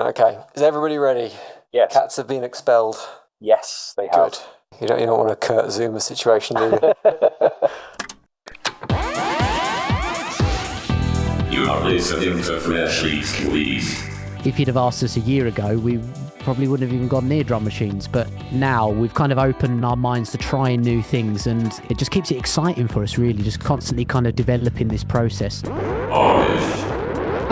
Okay, is everybody ready? Yes. Cats have been expelled. Yes, they have. Good. You don't want a Kurt Zuma situation, do you? You are listening to Freshly Squeezed. If you'd have asked us a year ago, we probably wouldn't have even gone near drum machines. But now we've kind of opened our minds to trying new things, and it just keeps it exciting for us, really, just constantly kind of developing this process.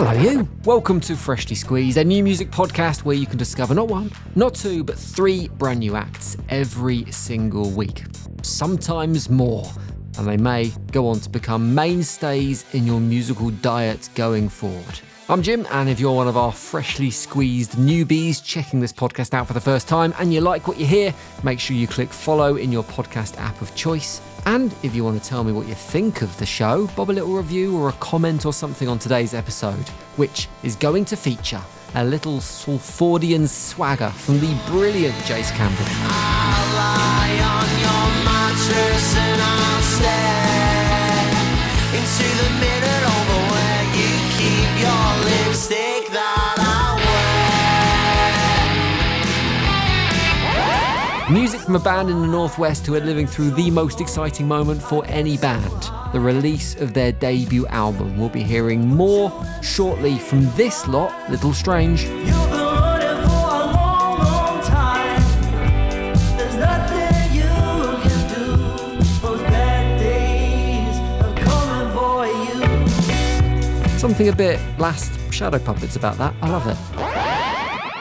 Hello you, welcome to Freshly Squeezed, a new music podcast where you can discover not one, not two, but 3 brand new acts every single week. Sometimes more, and they may go on to become mainstays in your musical diet going forward. I'm Jim, and if you're one of our freshly squeezed newbies checking this podcast out for the first time and you like what you hear, make sure you click follow in your podcast app of choice. And if you want to tell me what you think of the show, bob a little review or a comment or something on today's episode, which is going to feature a little Salfordian swagger from the brilliant Jace Campell. I'll lie on your mattress and I'll stare into the mirror over where you keep your lipstick that I wear. Music from a band in the Northwest who are living through the most exciting moment for any band, the release of their debut album. We'll be hearing more shortly from this lot, Little Strange. You've been running for a long, long time. There's nothing you can do. Those bad days are coming for you. Something a bit Last Shadow Puppets about that. I love it.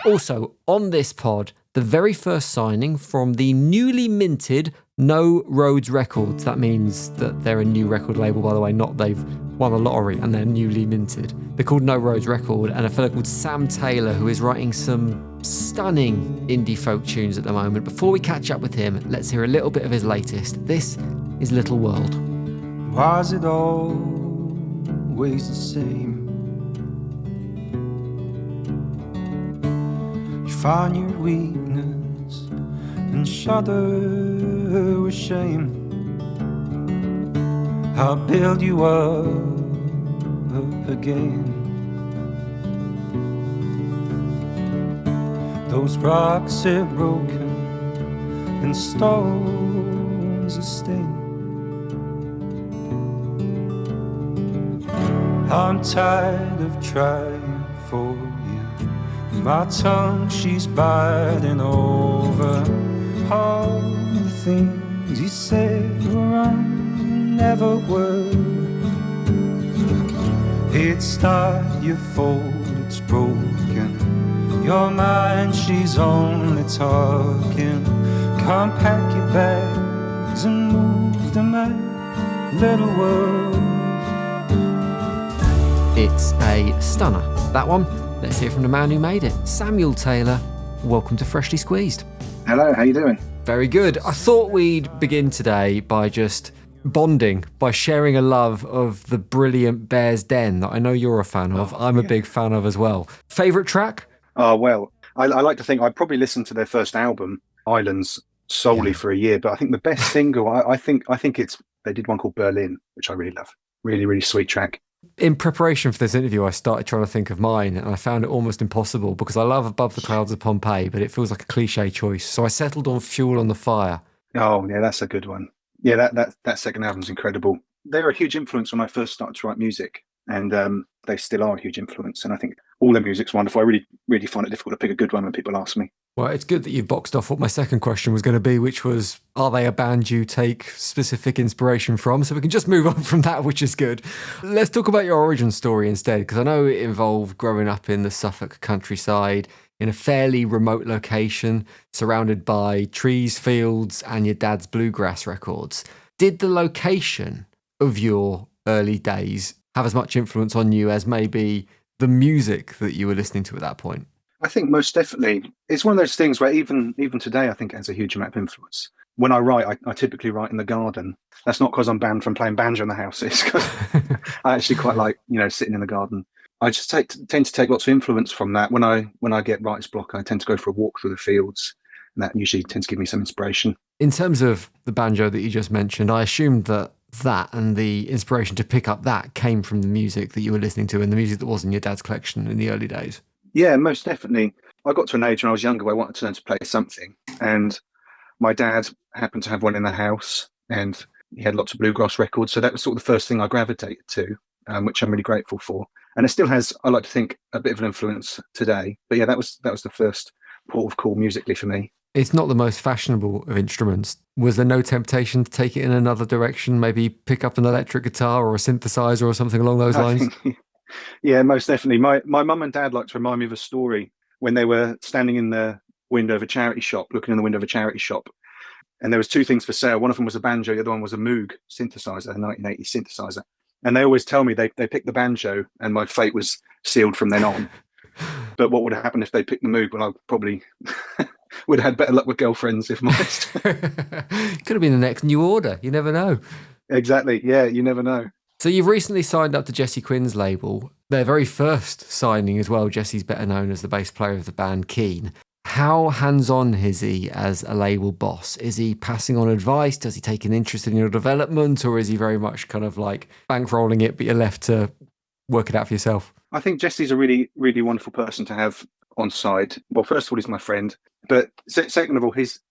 Also, on this pod, the very first signing from the newly minted No Roads Records. That means that they're a new record label, by the way, not they've won the lottery and they're newly minted. They're called No Roads Record, and a fellow called Sam Taylor, who is writing some stunning indie folk tunes at the moment. Before we catch up with him, let's hear a little bit of his latest. This is Little World. Was it always the same? You find your weakness and shudder with shame. I'll build you up again. Those rocks are broken and stones are stained. I'm tired of trying for you. My tongue, she's biting over all the things you said were never were. It's not your fault, it's broken. Your mind, she's only talking. Come pack your bags and move to my little world. It's a stunner, that one. Let's hear from the man who made it, Samuel Taylor. Welcome to Freshly Squeezed. Hello, how you doing? Very good. I thought we'd begin today by just bonding, by sharing a love of the brilliant Bear's Den that I know you're a fan of. I'm a big fan of as well. Favourite track? Oh, well, I like to think I probably listened to their first album, Islands, solely for a year, but I think the best single, I think they did one called Berlin, which I really love. Really, really sweet track. In preparation for this interview, I started trying to think of mine, and I found it almost impossible because I love Above the Clouds of Pompeii, but it feels like a cliche choice. So I settled on Fuel on the Fire. Oh, yeah, that's a good one. Yeah, that second album's incredible. They were a huge influence when I first started to write music, and they still are a huge influence. And I think all their music's wonderful. I really, really find it difficult to pick a good one when people ask me. Well, it's good that you've boxed off what my second question was going to be, which was, are they a band you take specific inspiration from? So we can just move on from that, which is good. Let's talk about your origin story instead, because I know it involved growing up in the Suffolk countryside in a fairly remote location, surrounded by trees, fields, and your dad's bluegrass records. Did the location of your early days have as much influence on you as maybe the music that you were listening to at that point? I think most definitely. It's one of those things where even today, I think it has a huge amount of influence. When I write, I typically write in the garden. That's not because I'm banned from playing banjo in the house. It's because I actually quite like, sitting in the garden. I just tend to take lots of influence from that. When I get writer's block, I tend to go for a walk through the fields, and that usually tends to give me some inspiration. In terms of the banjo that you just mentioned, I assumed that and the inspiration to pick up that came from the music that you were listening to and the music that was in your dad's collection in the early days. Yeah, most definitely. I got to an age when I was younger where I wanted to learn to play something, and my dad happened to have one in the house, and he had lots of bluegrass records. So that was sort of the first thing I gravitated to, which I'm really grateful for. And it still has, I like to think, a bit of an influence today. But yeah, that was the first port of call musically for me. It's not the most fashionable of instruments. Was there no temptation to take it in another direction? Maybe pick up an electric guitar or a synthesizer or something along those I lines? think, yeah, most definitely. My mum and dad like to remind me of a story when they were standing in the window of a charity shop, looking in the window of a charity shop, and there was two things for sale. One of them was a banjo, the other one was a Moog synthesizer, a 1980 synthesizer. And they always tell me they picked the banjo, and my fate was sealed from then on. But what would have happened if they picked the Moog? Well, I probably would have had better luck with girlfriends, if I'm honest. Could have been the next New Order. You never know. Exactly. Yeah, you never know. So you've recently signed up to Jesse Quinn's label. Their very first signing as well. Jesse's better known as the bass player of the band Keen. How hands-on is he as a label boss? Is he passing on advice? Does he take an interest in your development? Or is he very much kind of like bankrolling it, but you're left to work it out for yourself? I think Jesse's a really, really wonderful person to have on side. Well, first of all, he's my friend, but second of all, he's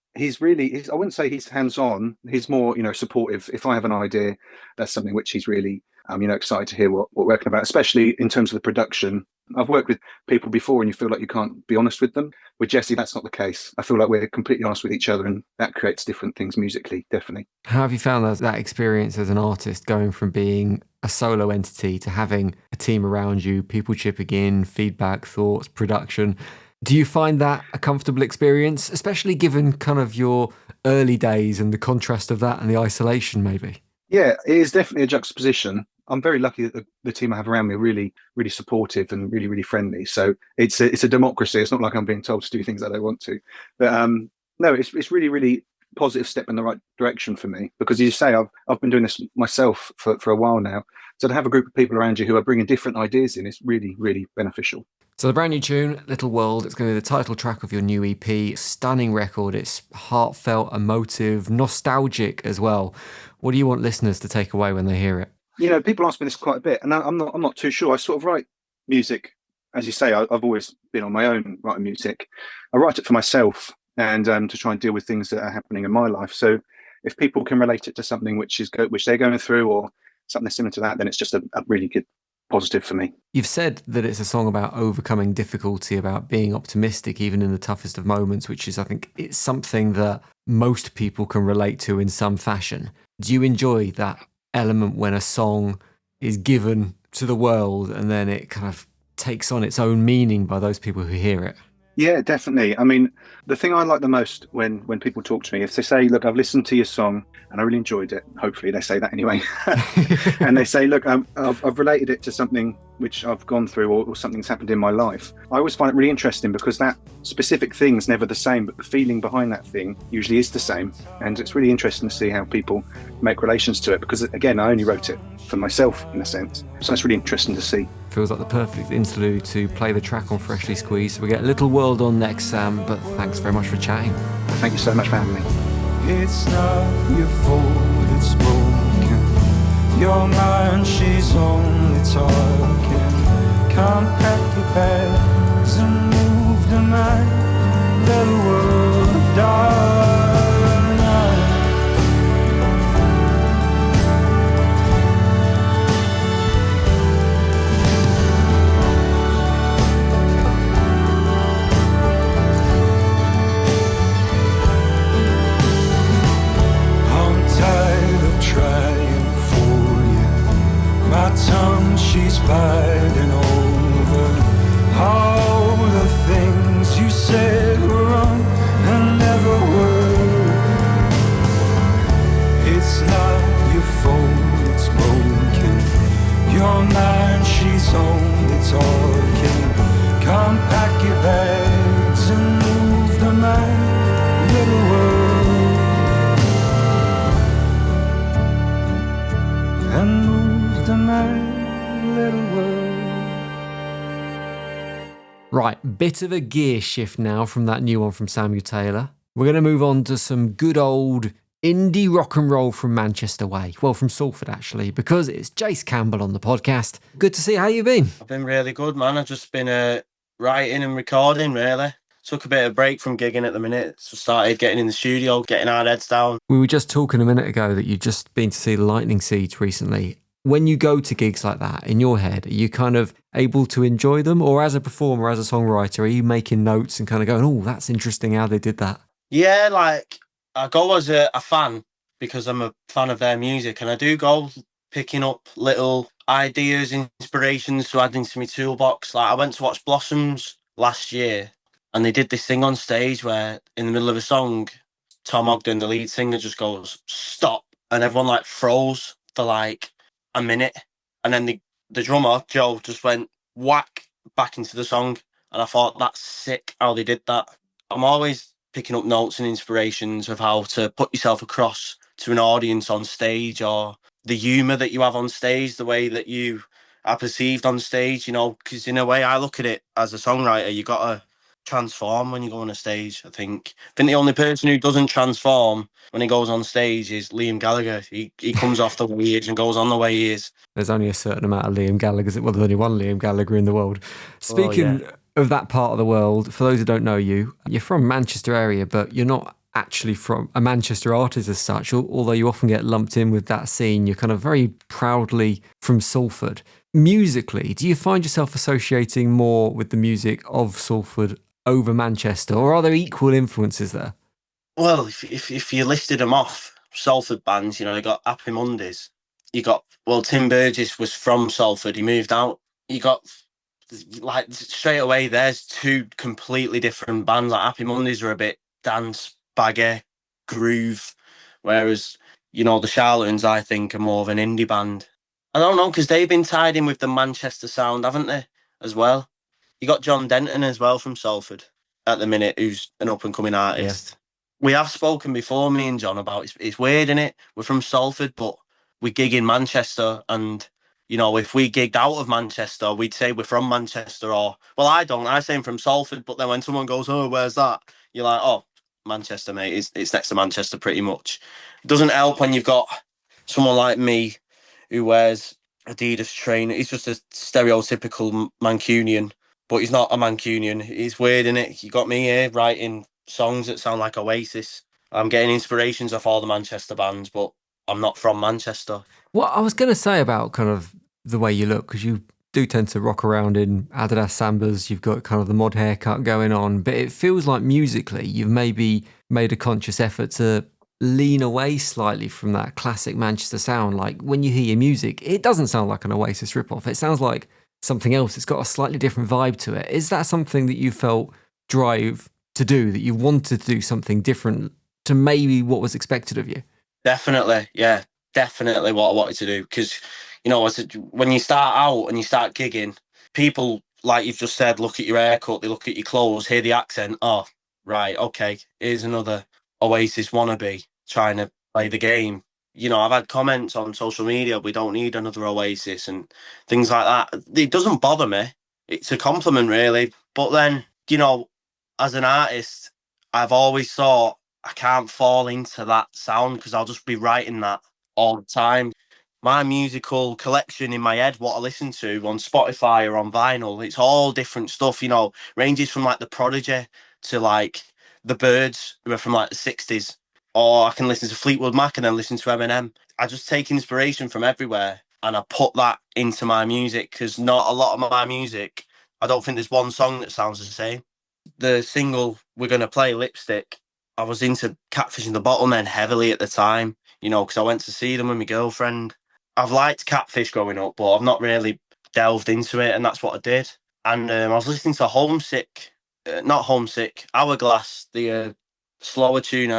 really, I wouldn't say he's hands-on. He's more, supportive. If I have an idea, that's something which he's really, excited to hear what we're working about, especially in terms of the production. I've worked with people before and you feel like you can't be honest with them. With Jesse, that's not the case. I feel like we're completely honest with each other, and that creates different things musically, definitely. How have you found that experience as an artist, going from being a solo entity to having a team around you, people chipping in, feedback, thoughts, production? Do you find that a comfortable experience, especially given kind of your early days and the contrast of that and the isolation maybe? Yeah, it is definitely a juxtaposition. I'm very lucky that the team I have around me are really, really supportive and really, really friendly. So it's a democracy. It's not like I'm being told to do things that I want to. But no, it's really, really positive step in the right direction for me, because as you say, I've been doing this myself for a while now. So to have a group of people around you who are bringing different ideas in is really, really beneficial. So the brand new tune, Little World, it's going to be the title track of your new EP. Stunning record. It's heartfelt, emotive, nostalgic as well. What do you want listeners to take away when they hear it? People ask me this quite a bit, and I'm not too sure. I sort of write music, as you say. I've always been on my own writing music. I write it for myself and to try and deal with things that are happening in my life. So if people can relate it to something which they're going through, or something similar to that, then it's just a really good positive for me. You've said that it's a song about overcoming difficulty, about being optimistic even in the toughest of moments, which is, I think, it's something that most people can relate to in some fashion. Do you enjoy that element when a song is given to the world and then it kind of takes on its own meaning by those people who hear it? Yeah, definitely. I mean, the thing I like the most when people talk to me, if they say, look, I've listened to your song and I really enjoyed it. Hopefully they say that anyway. And they say, look, I've related it to something which I've gone through, or something's happened in my life. I always find it really interesting, because that specific thing's never the same, but the feeling behind that thing usually is the same. And it's really interesting to see how people make relations to it, because again, I only wrote it for myself in a sense. So it's really interesting to see. Feels like the perfect interlude to play the track on Freshly Squeezed. So we get Little World on next, Sam, but thanks very much for chatting. Thank you so much for having me. It's not your fault, it's broken. Your mind, she's only talking. Come pack your bags and move the night. Let the world die. My tongue, she's biting over all the things you said were wrong and never were. It's not your fault, it's broken. Your mind, she's only talking. Come pack your bags and move to my little world. And move to my little world. Right, bit of a gear shift now from that new one from Samuel Taylor. We're going to move on to some good old indie rock and roll from Manchester way. Well, from Salford, actually, because it's Jace Campbell on the podcast. Good to see you. How you been? I've been really good, man. I've just been writing and recording, really. Took a bit of break from gigging at the minute, so started getting in the studio, getting our heads down. We were just talking a minute ago that you'd just been to see the Lightning Seeds recently. When you go to gigs like that, in your head, are you kind of able to enjoy them? Or as a performer, as a songwriter, are you making notes and kind of going, oh, that's interesting how they did that? Yeah, like, I go as a fan because I'm a fan of their music, and I do go picking up little ideas, inspirations to add into my toolbox. Like, I went to watch Blossoms last year, and they did this thing on stage where, in the middle of a song, Tom Ogden, the lead singer, just goes, "Stop," and everyone like froze for like a minute, and then the drummer Joe just went whack back into the song, and I thought that's sick how they did that. I'm always picking up notes and inspirations of how to put yourself across to an audience on stage, or the humour that you have on stage, the way that you are perceived on stage, because in a way I look at it as a songwriter, you got to transform when you go on a stage. I think the only person who doesn't transform when he goes on stage is Liam Gallagher. He comes off the way he is and goes on the way he is. There's only a certain amount of Liam Gallagher's. Well, there's only one Liam Gallagher in the world. Speaking of that part of the world, for those who don't know you, you're from Manchester area, but you're not actually from a Manchester artist as such, although you often get lumped in with that scene. You're kind of very proudly from Salford. Musically, do you find yourself associating more with the music of Salford over Manchester, or are there equal influences there? Well, if you listed them off, Salford bands, you got Happy Mondays. Tim Burgess was from Salford. He moved out. You got, like, straight away, there's two completely different bands. Like, Happy Mondays are a bit dance, baggy, groove, whereas, the Charlatans, I think, are more of an indie band. I don't know, because they've been tied in with the Manchester sound, haven't they, as well? You got John Denton as well from Salford at the minute, who's an up-and-coming artist. We have spoken before, me and John, about it's weird, innit? We're from Salford, but we gig in Manchester, and if we gigged out of Manchester, we'd say we're from Manchester, or I don't. I say I'm from Salford, but then when someone goes, "Oh, where's that?" You're like, "Oh, Manchester, mate. It's next to Manchester, pretty much." It doesn't help when you've got someone like me who wears Adidas trainer. He's just a stereotypical Mancunian, but he's not a Mancunian. It's weird, innit? You got me here writing songs that sound like Oasis. I'm getting inspirations off all the Manchester bands, but I'm not from Manchester. What I was going to say about kind of the way you look, because you do tend to rock around in Adidas Sambas, you've got kind of the mod haircut going on, but it feels like musically you've maybe made a conscious effort to lean away slightly from that classic Manchester sound. Like when you hear your music, it doesn't sound like an Oasis ripoff. It sounds like something else. It's got a slightly different vibe to it. Is that something that you felt drive to do, that you wanted to do something different to maybe what was expected of you? Definitely, yeah, definitely what I wanted to do. Because, when you start out and you start gigging, people, like you've just said, look at your haircut, they look at your clothes, hear the accent. Oh, right, okay, here's another Oasis wannabe trying to play the game. I've had comments on social media, we don't need another Oasis and things like that. It doesn't bother me. It's a compliment, really. But then, as an artist, I've always thought I can't fall into that sound because I'll just be writing that all the time. My musical collection in my head, what I listen to on Spotify or on vinyl, it's all different stuff, ranges from like The Prodigy to like The Birds, who are from like the 60s. Or I can listen to Fleetwood Mac and then listen to Eminem. I just take inspiration from everywhere and I put that into my music, because not a lot of my music, I don't think there's one song that sounds the same. The single we're going to play, Lipstick, I was into Catfish and the Bottlemen heavily at the time, because I went to see them with my girlfriend. I've liked Catfish growing up, but I've not really delved into it, and that's what I did. And I was listening to not Homesick, Hourglass, the slower tune.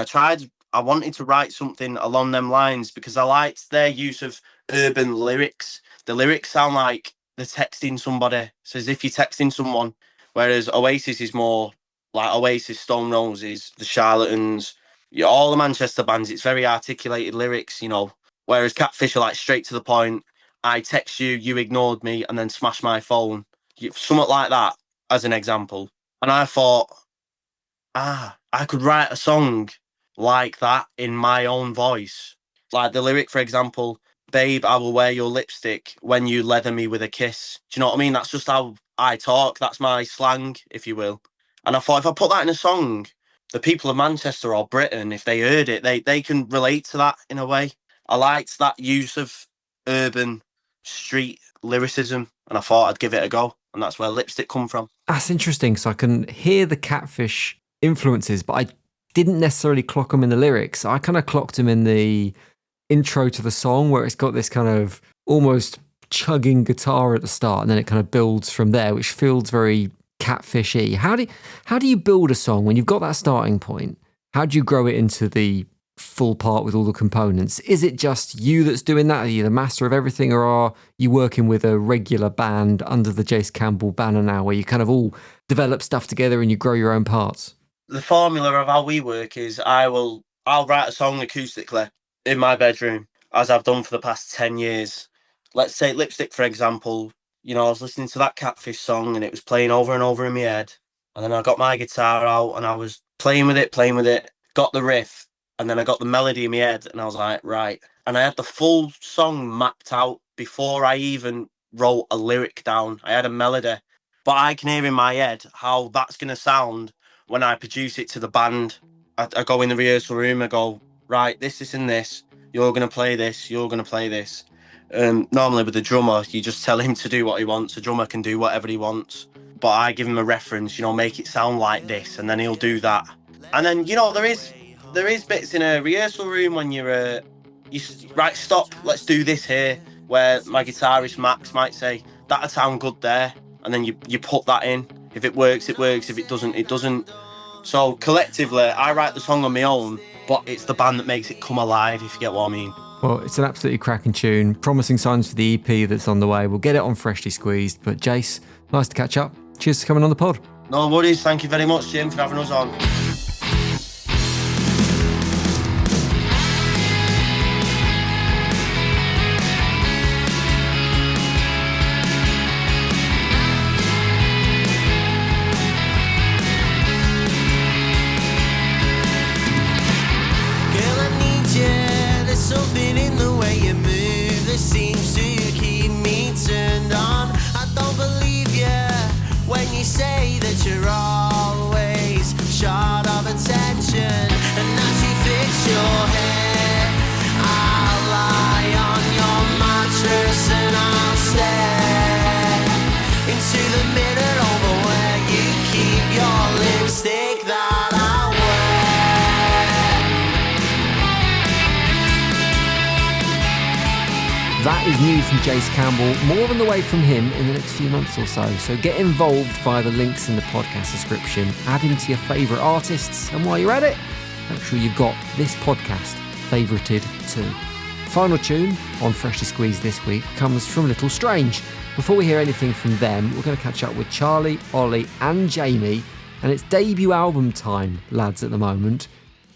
I wanted to write something along them lines because I liked their use of urban lyrics. The lyrics sound like they're texting somebody. It's as if you're texting someone. Whereas Oasis is more like Oasis, Stone Roses, the Charlatans, all the Manchester bands. It's very articulated lyrics, Whereas Catfish are like straight to the point. I text you, you ignored me, and then smash my phone. Something like that, as an example. And I thought, I could write a song like that in my own voice. Like the lyric, for example, babe, I will wear your lipstick when you leather me with a kiss. Do you know what I mean? That's just how I talk. That's my slang, if you will. And I thought if I put that in a song, the people of Manchester or Britain, if they heard it, they can relate to that in a way. I liked that use of urban street lyricism, and I thought I'd give it a go. And that's where lipstick come from. That's interesting. So I can hear the Catfish influences, but I didn't necessarily clock them in the lyrics. I kind of clocked them in the intro to the song, where it's got this kind of almost chugging guitar at the start, and then it kind of builds from there, which feels very Catfish-y. How do you build a song when you've got that starting point? How do you grow it into the full part with all the components? Is it just you that's doing that? Are you the master of everything, or are you working with a regular band under the Jace Campbell banner now, where you kind of all develop stuff together and you grow your own parts? The formula of how we work is I'll write a song acoustically in my bedroom, as I've done for the past 10 years. Let's take Lipstick, for example. You know, I was listening to that Catfish song and it was playing over and over in my head. And then I got my guitar out and I was playing with it, got the riff, and then I got the melody in my head and I was like, right. And I had the full song mapped out before I even wrote a lyric down. I had a melody, but I can hear in my head how that's going to sound when I produce it to the band. I go in the rehearsal room, I go, right, this, and this. You're going to play this, you're going to play this. Normally with the drummer, you just tell him to do what he wants. A drummer can do whatever he wants. But I give him a reference, you know, make it sound like this, and then he'll do that. And then, you know, there is bits in a rehearsal room when right, stop, let's do this here, where my guitarist Max might say, that'll sound good there. And then you put that in. If it works, it works. If it doesn't, it doesn't. So collectively, I write the song on my own, but it's the band that makes it come alive, if you get what I mean. Well, it's an absolutely cracking tune. Promising signs for the EP that's on the way. We'll get it on Freshly Squeezed. But Jace, nice to catch up. Cheers for coming on the pod. No worries. Thank you very much, Jim, for having us on. Something in the way you move that seems to keep me turned on. I don't believe you when you say that you're always short of attention. And as you fix your hair, I'll lie on your mattress and I'll stare into the mirror over where you keep your lipstick that I wear. That is new from Jace Campbell. More on the way from him in the next few months or so. So get involved via the links in the podcast description. Add him to your favourite artists. And while you're at it, make sure you've got this podcast favourited too. Final tune on Freshly Squeezed this week comes from Little Strange. Before we hear anything from them, we're going to catch up with Charlie, Ollie and Jamie. And it's debut album time, lads, at the moment.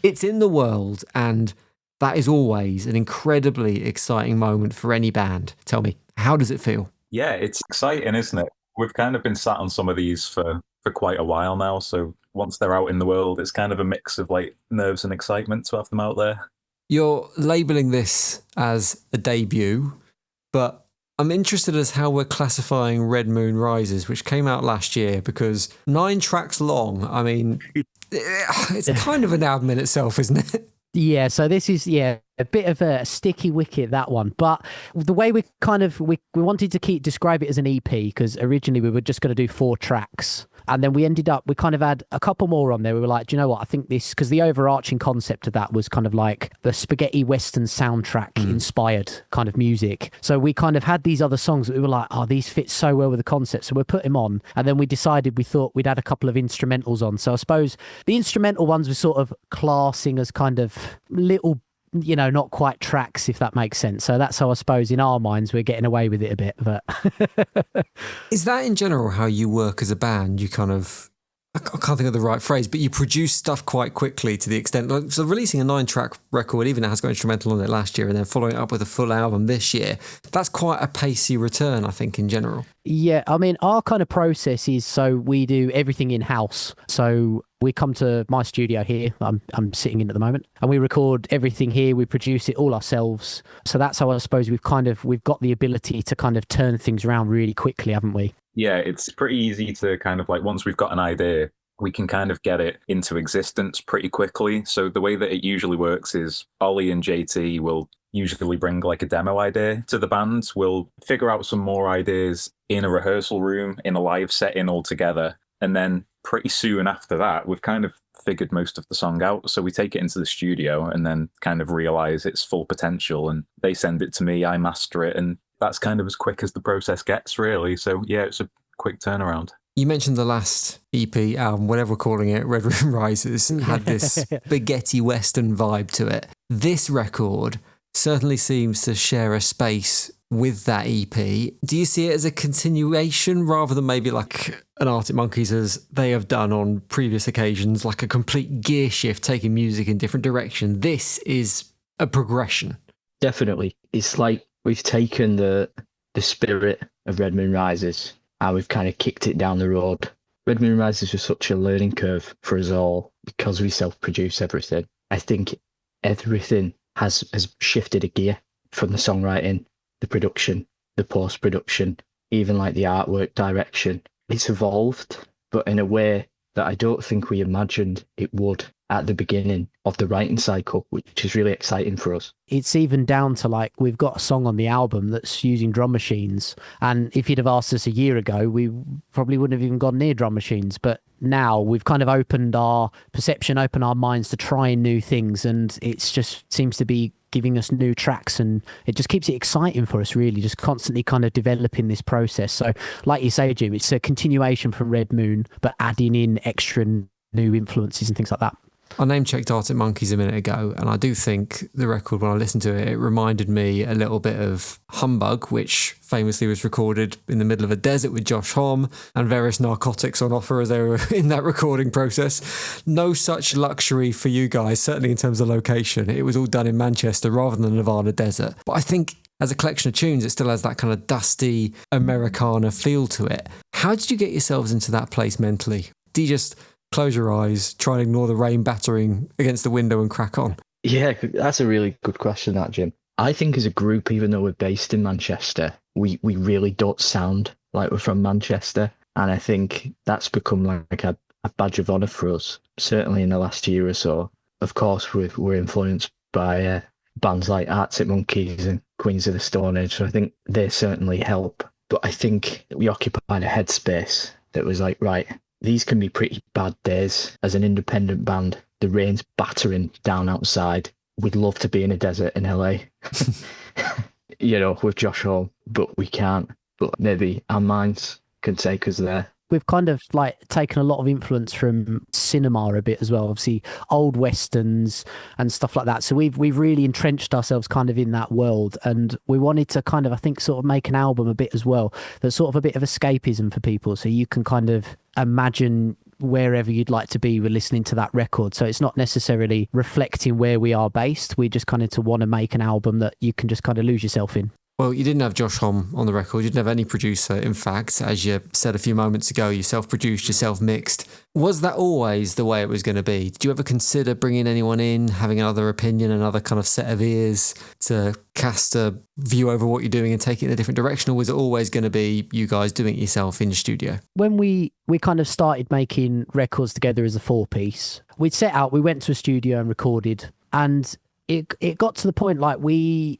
It's in the world, and that is always an incredibly exciting moment for any band. Tell me, how does it feel? Yeah, it's exciting, isn't it? We've kind of been sat on some of these for quite a while now. So once they're out in the world, it's kind of a mix of like nerves and excitement to have them out there. You're labelling this as a debut, but I'm interested as how we're classifying Red Moon Rises, which came out last year, because 9 tracks long. I mean, it's kind of an album in itself, isn't it? Yeah, so this is, a bit of a sticky wicket, that one. But the way we wanted to describe it as an EP, because originally we were just going to do 4 tracks. And then we kind of had a couple more on there. We were like, do you know what? I think this, because the overarching concept of that was kind of like the spaghetti western soundtrack inspired kind of music. So we kind of had these other songs that we were like, oh, these fit so well with the concept. So we put them on. And then we thought we'd add a couple of instrumentals on. So I suppose the instrumental ones were sort of classing as kind of little, not quite tracks, if that makes sense. So that's how I suppose in our minds we're getting away with it a bit. But is that in general how you work as a band? You kind of, I can't think of the right phrase, but you produce stuff quite quickly to the extent, like, so releasing a 9-track record, even it has got instrumental on it last year, and then following it up with a full album this year, that's quite a pacey return, I think, in general. Yeah, I mean, our kind of process is so we do everything in house. So we come to my studio here. I'm sitting in at the moment, and we record everything here. We produce it all ourselves. So that's how I suppose we've got the ability to kind of turn things around really quickly, haven't we? Yeah, it's pretty easy to kind of like, once we've got an idea, we can kind of get it into existence pretty quickly. So the way that it usually works is Ollie and JT will usually bring like a demo idea to the band. We'll figure out some more ideas in a rehearsal room, in a live setting all together. And then pretty soon after that, we've kind of figured most of the song out. So we take it into the studio and then kind of realize its full potential. And they send it to me, I master it. And that's kind of as quick as the process gets, really. So yeah, it's a quick turnaround. You mentioned the last EP album, whatever we're calling it, Red Room Rises, had this spaghetti western vibe to it. This record certainly seems to share a space with that EP. Do you see it as a continuation rather than maybe like an Arctic Monkeys as they have done on previous occasions, like a complete gear shift, taking music in different direction? This is a progression. Definitely. It's like we've taken the spirit of Red Moon Rises and we've kind of kicked it down the road. Red Moon Rises was such a learning curve for us all because we self-produce everything. I think everything has shifted a gear from the songwriting, the production, the post-production, even like the artwork direction. It's evolved, but in a way that I don't think we imagined it would at the beginning of the writing cycle, which is really exciting for us. It's even down to like, we've got a song on the album that's using drum machines. And if you'd have asked us a year ago, we probably wouldn't have even gone near drum machines. But now we've kind of opened our perception, opened our minds to trying new things. And it's just seems to be giving us new tracks, and it just keeps it exciting for us, really, just constantly kind of developing this process. So like you say, Jim, it's a continuation from Red Moon, but adding in extra new influences and things like that. I name-checked Arctic Monkeys a minute ago, and I do think the record, when I listened to it, it reminded me a little bit of Humbug, which famously was recorded in the middle of a desert with Josh Homme and various narcotics on offer as they were in that recording process. No such luxury for you guys, certainly in terms of location. It was all done in Manchester rather than the Nevada desert. But I think as a collection of tunes, it still has that kind of dusty Americana feel to it. How did you get yourselves into that place mentally? Do you just close your eyes, try and ignore the rain battering against the window and crack on? Yeah, that's a really good question, that, Jim. I think as a group, even though we're based in Manchester, we really don't sound like we're from Manchester. And I think that's become like a badge of honour for us, certainly in the last year or so. Of course, we're influenced by bands like Arctic Monkeys and Queens of the Stone Age, so I think they certainly help. But I think we occupied a headspace that was like, right, these can be pretty bad days as an independent band. The rain's battering down outside. We'd love to be in a desert in LA, with Josh Homme, but we can't. But maybe our minds can take us there. We've kind of like taken a lot of influence from cinema a bit as well, obviously old westerns and stuff like that. So we've really entrenched ourselves kind of in that world, and we wanted to kind of, I think, sort of make an album a bit as well that's sort of a bit of escapism for people, so you can kind of imagine wherever you'd like to be with listening to that record. So it's not necessarily reflecting where we are based. We just kind of want to make an album that you can just kind of lose yourself in. Well, you didn't have Josh Homme on the record. You didn't have any producer. In fact, as you said a few moments ago, you self-produced, you self-mixed. Was that always the way it was going to be? Did you ever consider bringing anyone in, having another opinion, another kind of set of ears to cast a view over what you're doing and take it in a different direction? Or was it always going to be you guys doing it yourself in your studio? When we kind of started making records together as a four-piece, we'd set out, we went to a studio and recorded, and it got to the point like we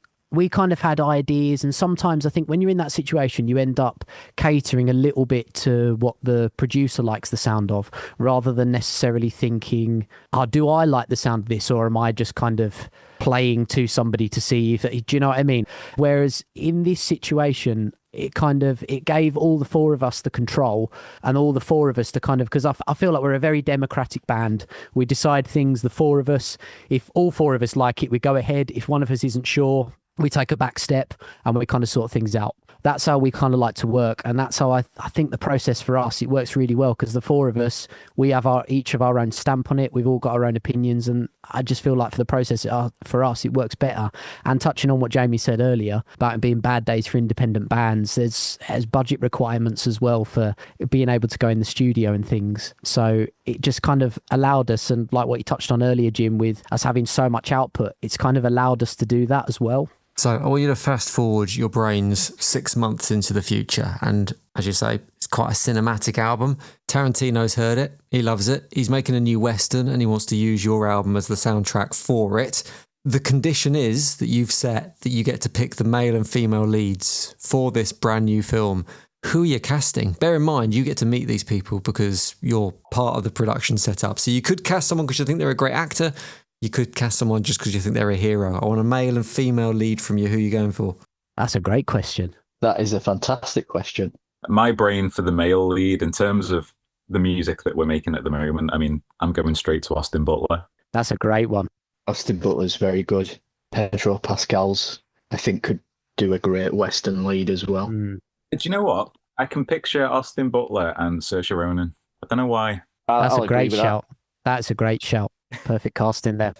kind of had ideas, and sometimes I think when you're in that situation, you end up catering a little bit to what the producer likes the sound of, rather than necessarily thinking, do I like the sound of this, or am I just kind of playing to somebody to see if, do you know what I mean? Whereas in this situation, it gave all the four of us the control, and all the four of us to kind of, because I feel like we're a very democratic band. We decide things, the four of us. If all four of us like it, we go ahead. If one of us isn't sure, we take a back step and we kind of sort things out. that's how we kind of like to work, and that's how I think the process for us, it works really well, because the four of us, we have each of our own stamp on it. We've all got our own opinions, and I just feel like for the process, for us, it works better. And touching on what Jamie said earlier about it being bad days for independent bands, there's budget requirements as well for being able to go in the studio and things. So it just kind of allowed us, and like what you touched on earlier, Jim, with us having so much output, it's kind of allowed us to do that as well. So I want you to fast forward your brains 6 months into the future. And as you say, it's quite a cinematic album. Tarantino's heard it. He loves it. He's making a new Western and he wants to use your album as the soundtrack for it. The condition is that you've set that you get to pick the male and female leads for this brand new film. Who are you casting? Bear in mind, you get to meet these people because you're part of the production setup. So you could cast someone because you think they're a great actor. You could cast someone just because you think they're a hero. I want a male and female lead from you. Who are you going for? That's a great question. That is a fantastic question. My brain for the male lead, in terms of the music that we're making at the moment, I mean, I'm going straight to Austin Butler. That's a great one. Austin Butler's very good. Pedro Pascal's, I think, could do a great Western lead as well. Do you know what? I can picture Austin Butler and Saoirse Ronan. I don't know why. That's I'll a great agree with shout. That's a great shout. Perfect casting there.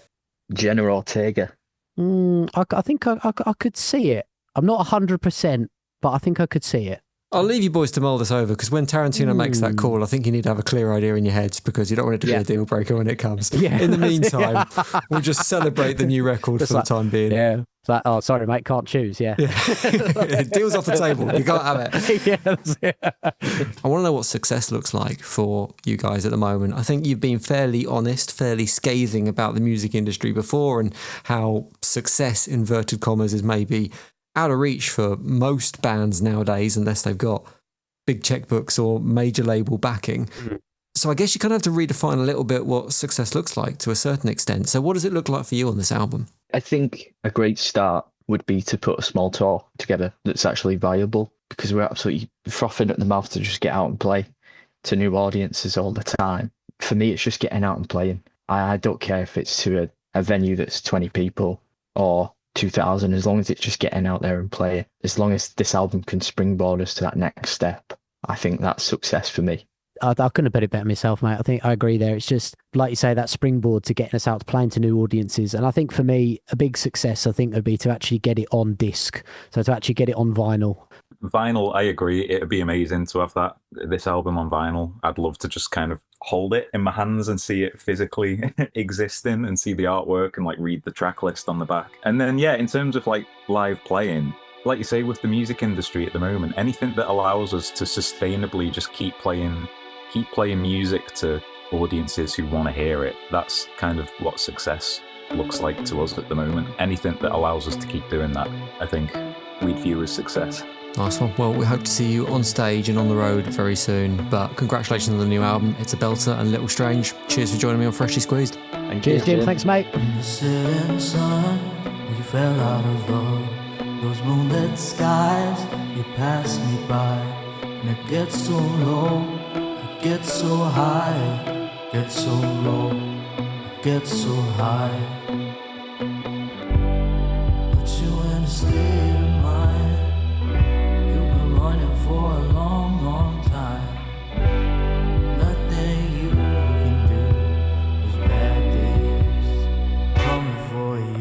Jenna Ortega. I think I could see it. I'm not 100%, but I think I could see it. I'll leave you boys to mull this over, because when Tarantino makes that call, I think you need to have a clear idea in your heads, because you don't want it to be a deal breaker when it comes. Yeah, in the meantime, we'll just celebrate the new record for the time being. Yeah. It's like, oh, sorry, mate, can't choose. Yeah. Deal's off the table. You can't have it. Yeah, that's it. I want to know what success looks like for you guys at the moment. I think you've been fairly honest, fairly scathing about the music industry before, and how success, inverted commas, is maybe out of reach for most bands nowadays, unless they've got big checkbooks or major label backing. So I guess you kind of have to redefine a little bit what success looks like to a certain extent. So what does it look like for you on this album? I think a great start would be to put a small tour together that's actually viable, because we're absolutely frothing at the mouth to just get out and play to new audiences all the time. For me, it's just getting out and playing. I don't care if it's to a venue that's 20 people or 2,000, as long as it's just getting out there and playing. As long as this album can springboard us to that next step, I think that's success for me. I couldn't have put it better myself, mate. I think I agree there. It's just, like you say, that springboard to getting us out to playing to new audiences. And I think for me, a big success, I think, would be to actually get it on disc. So to actually get it on vinyl. Vinyl, I agree. It'd be amazing to have this album on vinyl. I'd love to just kind of hold it in my hands and see it physically existing, and see the artwork and like read the track list on the back. And then, yeah, in terms of like live playing, like you say, with the music industry at the moment, anything that allows us to sustainably just keep playing music to audiences who want to hear it, that's kind of what success looks like to us at the moment. Anything that allows us to keep doing that, I think we'd view as success. Nice one. Well, we hope to see you on stage and on the road very soon. But congratulations on the new album. It's a belter and a little strange. Cheers for joining me on Freshly Squeezed. Cheers, Jim. Thanks, mate. In the setting sun, we fell out of love. Those moonlit skies, you passed me by. And it gets so low, it gets so high, it gets so low, it gets so high. Put you in a state of mind. You've been running for a long, long time. Nothing you can do is bad days coming for you.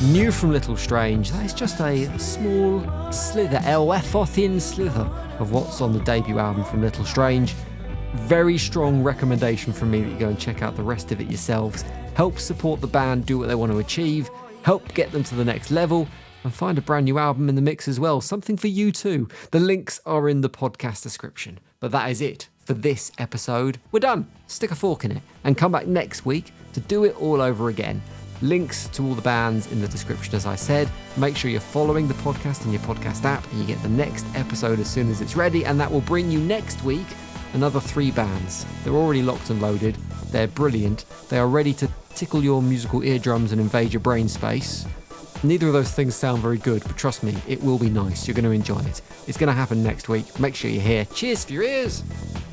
new from Little Strange. That is just a small slither, a thin slither of what's on the debut album from Little Strange. Very strong recommendation from me that you go and check out the rest of it yourselves. Help support the band do what they want to achieve, help get them to the next level, and find a brand new album in the mix as well. Something for you too. The links are in the podcast description. But that is it for this episode. We're done. Stick a fork in it and come back next week to do it all over again. Links to all the bands in the description, as I said. Make sure you're following the podcast on your podcast app and you get the next episode as soon as it's ready, and that will bring you next week another 3 bands. They're already locked and loaded. They're brilliant. They are ready to tickle your musical eardrums and invade your brain space. Neither of those things sound very good, but trust me, it will be nice. You're going to enjoy it. It's going to happen next week. Make sure you're here. Cheers for your ears.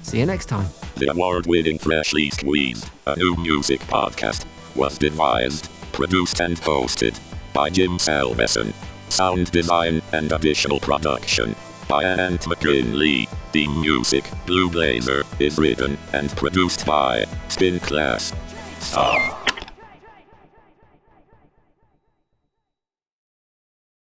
See you next time. The award-winning Freshly Squeezed, a new music podcast, was devised, produced and hosted by Jim Salveson. Sound design and additional production by Ant McGinley. The music, Blue Blazer, is written and produced by Spin Class. Stop.